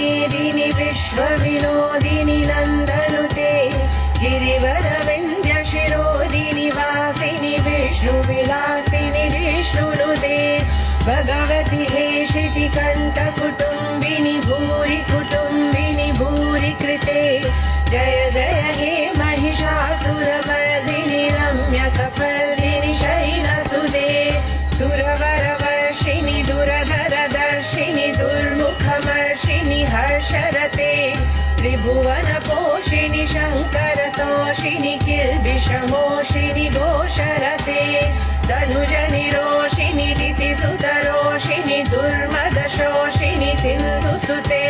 मेदिनि विश्वविनोदिनि नन्दनुते गिरिवरविन्द्यशिरोदिनि वासिनि विष्णुविलासिनि जिष्णुनुते भगवति हेशिति कण्ठकुटुम्बिनि भूरि कुटुम्बिनि भूरि कृते जय जय हे महिषासुरमर्दिनि रम्यकपर्दिनि शैलसुते सुरवरवर्षिणि दुरधरदर्शिनि दुर्मुखमर्षिणि हर्षरते त्रिभुवनपोषिणि शङ्करतोषिणि किल्बिषमोषिणि घोषरते तनुजनिरोषिणि दितिसुतरोषिणि दुर्मदशोषिणि सिन्धुसुते